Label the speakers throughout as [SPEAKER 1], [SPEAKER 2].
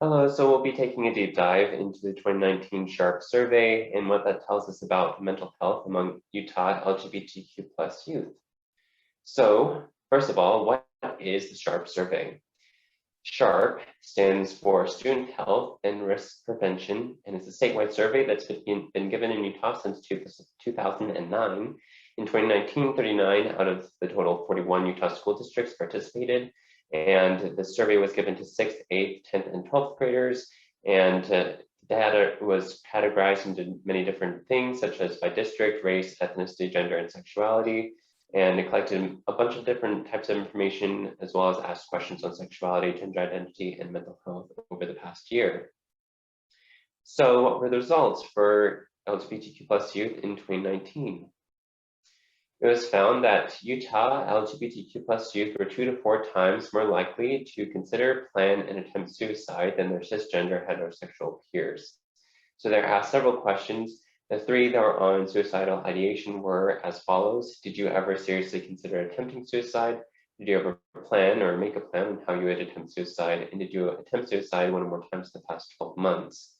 [SPEAKER 1] Hello, so we'll be taking a deep dive into the 2019 SHARP survey and what that tells us about mental health among Utah LGBTQ plus youth. So first of all, what is the SHARP survey? SHARP stands for Student Health and Risk Prevention, and it's a statewide survey that's been given in Utah since 2009. In 2019, 39 out of the total 41 Utah school districts participated, and the survey was given to 6th, 8th, 10th, and 12th graders, and data was categorized into many different things, such as by district, race, ethnicity, gender, and sexuality. And it collected a bunch of different types of information, as well as asked questions on sexuality, gender identity, and mental health over the past year. So what were the results for LGBTQ plus youth in 2019? It was found that Utah LGBTQ plus youth were 2 to 4 times more likely to consider, plan, and attempt suicide than their cisgender heterosexual peers. So they're asked several questions. The 3 that were on suicidal ideation were as follows. Did you ever seriously consider attempting suicide? Did you ever plan or make a plan on how you would attempt suicide? And did you attempt suicide 1 or more times in the past 12 months?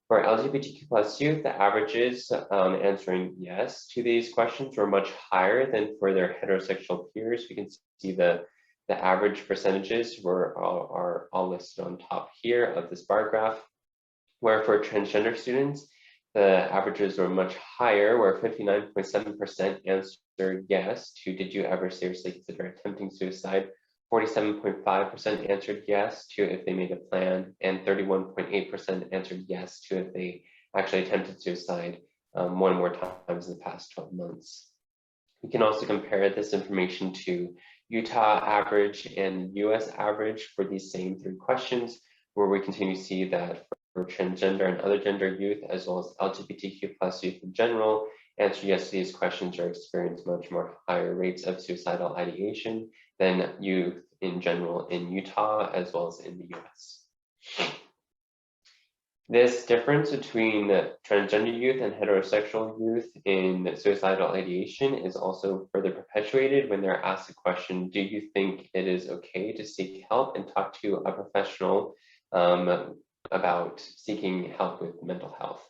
[SPEAKER 1] For LGBTQ plus youth, the averages answering yes to these questions were much higher than for their heterosexual peers. We can see the average percentages are all listed on top here of this bar graph, where for transgender students, the averages were much higher, where 59.7% answered yes to did you ever seriously consider attempting suicide, 47.5% answered yes to if they made a plan, and 31.8% answered yes to if they actually attempted suicide 1 or more times in the past 12 months. We can also compare this information to Utah average and US average for these same 3 questions, where we continue to see that for transgender and other gender youth, as well as LGBTQ plus youth in general, answer yes to these questions or experience much more higher rates of suicidal ideation than youth in general in Utah, as well as in the US. This difference between transgender youth and heterosexual youth in suicidal ideation is also further perpetuated when they're asked the question, do you think it is okay to seek help and talk to a professional about seeking help with mental health,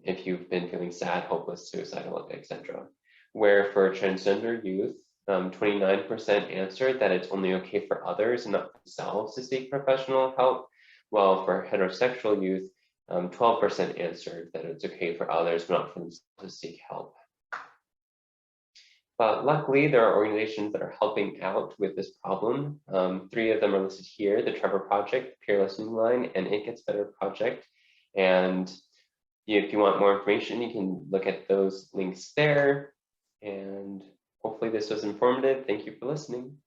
[SPEAKER 1] if you've been feeling sad, hopeless, suicidal, etc. Where for transgender youth, 29% answered that it's only okay for others and not themselves to seek professional help, while for heterosexual youth, 12% answered that it's okay for others but not for themselves to seek help. But luckily, there are organizations that are helping out with this problem. 3 of them are listed here: the Trevor Project, Peer Listening Line, and It Gets Better Project. And if you want more information, you can look at those links there. And hopefully this was informative. Thank you for listening.